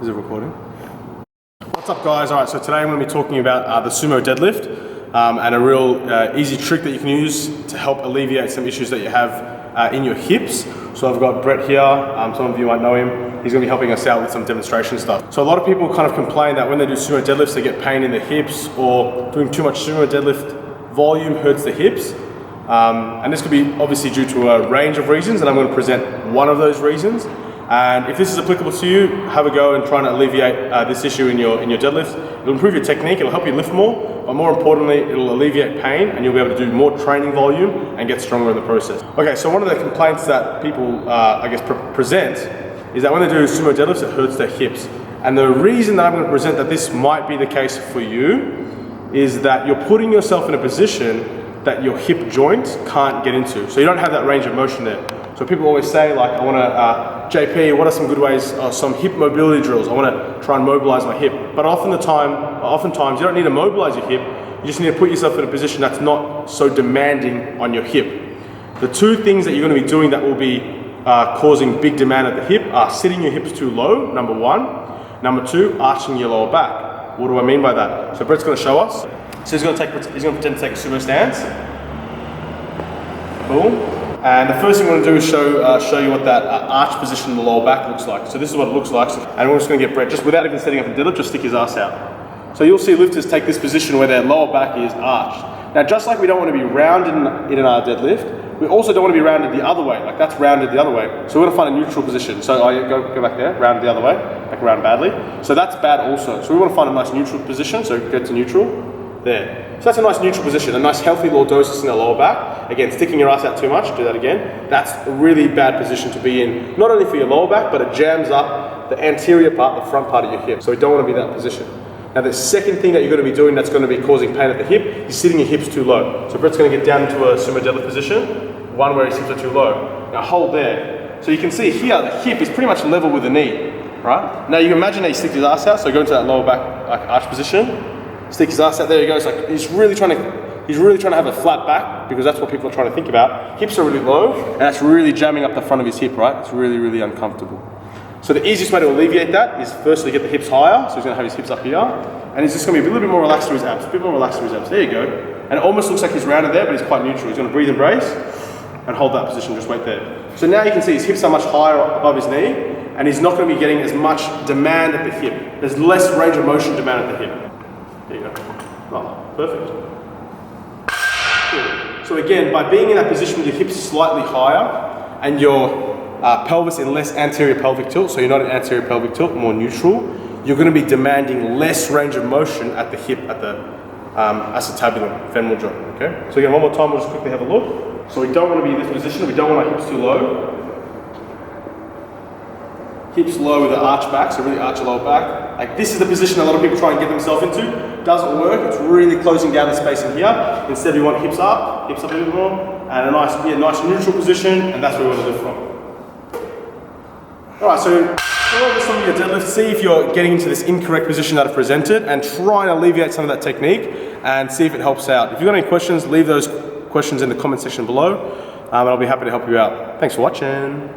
Is it recording? What's up guys? Alright, so today I'm going to be talking about the Sumo Deadlift and a real easy trick that you can use to help alleviate some issues that you have in your hips. So I've got Britt here, some of you might know him. He's going to be helping us out with some demonstration stuff. So a lot of people kind of complain that when they do Sumo Deadlifts they get pain in the hips, or doing too much Sumo Deadlift volume hurts the hips. And this could be obviously due to a range of reasons, and I'm going to present one of those reasons. And if this is applicable to you, have a go and try and alleviate this issue in your deadlifts. It'll improve your technique, it'll help you lift more, but more importantly, it'll alleviate pain and you'll be able to do more training volume and get stronger in the process. Okay, so one of the complaints that people, present is that when they do Sumo Deadlifts, it hurts their hips. And the reason that I'm going to present that this might be the case for you is that you're putting yourself in a position that your hip joint can't get into. So you don't have that range of motion there. So people always say, like, I want to, JP, what are some good ways, some hip mobility drills? I want to try and mobilize my hip. But oftentimes you don't need to mobilize your hip, you just need to put yourself in a position that's not so demanding on your hip. The two things that you're going to be doing that will be causing big demand at the hip are sitting your hips too low, number one. Number two, arching your lower back. What do I mean by that? So Britt's going to show us. So he's going to pretend to take a sumo stance. Cool. And the first thing we're going to do is show you what that arch position in the lower back looks like. So this is what it looks like. And we're just going to get Britt, just without even setting up a deadlift, just stick his ass out. So you'll see lifters take this position where their lower back is arched. Now, just like we don't want to be rounded in our deadlift, we also don't want to be rounded the other way. Like that's rounded the other way. So we're going to find a neutral position. So go back there, round the other way, like round badly. So that's bad also. So we want to find a nice neutral position. So get to neutral. There. So that's a nice neutral position, a nice healthy lordosis in the lower back. Again, sticking your ass out too much, do that again. That's a really bad position to be in, not only for your lower back, but it jams up the anterior part, the front part of your hip. So we don't want to be in that position. Now the second thing that you're going to be doing that's going to be causing pain at the hip is sitting your hips too low. So Britt's going to get down into a Sumo Deadlift position, one where his hips are too low. Now hold there. So you can see here, the hip is pretty much level with the knee, right? Now you can imagine that he sticks his ass out, so go into that lower back like arch position. Stick his ass out, there he goes. Like he's really trying to have a flat back, because that's what people are trying to think about. Hips are really low, and that's really jamming up the front of his hip, right? It's really, really uncomfortable. So the easiest way to alleviate that is firstly get the hips higher. So he's gonna have his hips up here, and he's just gonna be a little bit more relaxed through his abs, a bit more relaxed through his abs. There you go. And it almost looks like he's rounded there, but he's quite neutral. He's gonna breathe and brace, and hold that position, just wait there. So now you can see his hips are much higher above his knee, and he's not gonna be getting as much demand at the hip. There's less range of motion demand at the hip. There you go. Oh, perfect. Cool. So again, by being in that position with your hips slightly higher and your pelvis in less anterior pelvic tilt, so you're not in anterior pelvic tilt, more neutral, you're going to be demanding less range of motion at the hip, at the acetabulum, femoral joint. Okay. So again, one more time, we'll just quickly have a look. So we don't want to be in this position. We don't want our hips too low. Hips low with the arch back, so really arch your lower back. Like this is the position a lot of people try and get themselves into. Doesn't work, it's really closing down the space in here. Instead we want hips up a little bit more, and a nice neutral position, and that's where we want to lift from. Alright, so go over some of your deadlifts, see if you're getting into this incorrect position that I've presented, and try and alleviate some of that technique, and see if it helps out. If you've got any questions, leave those questions in the comment section below, and I'll be happy to help you out. Thanks for watching.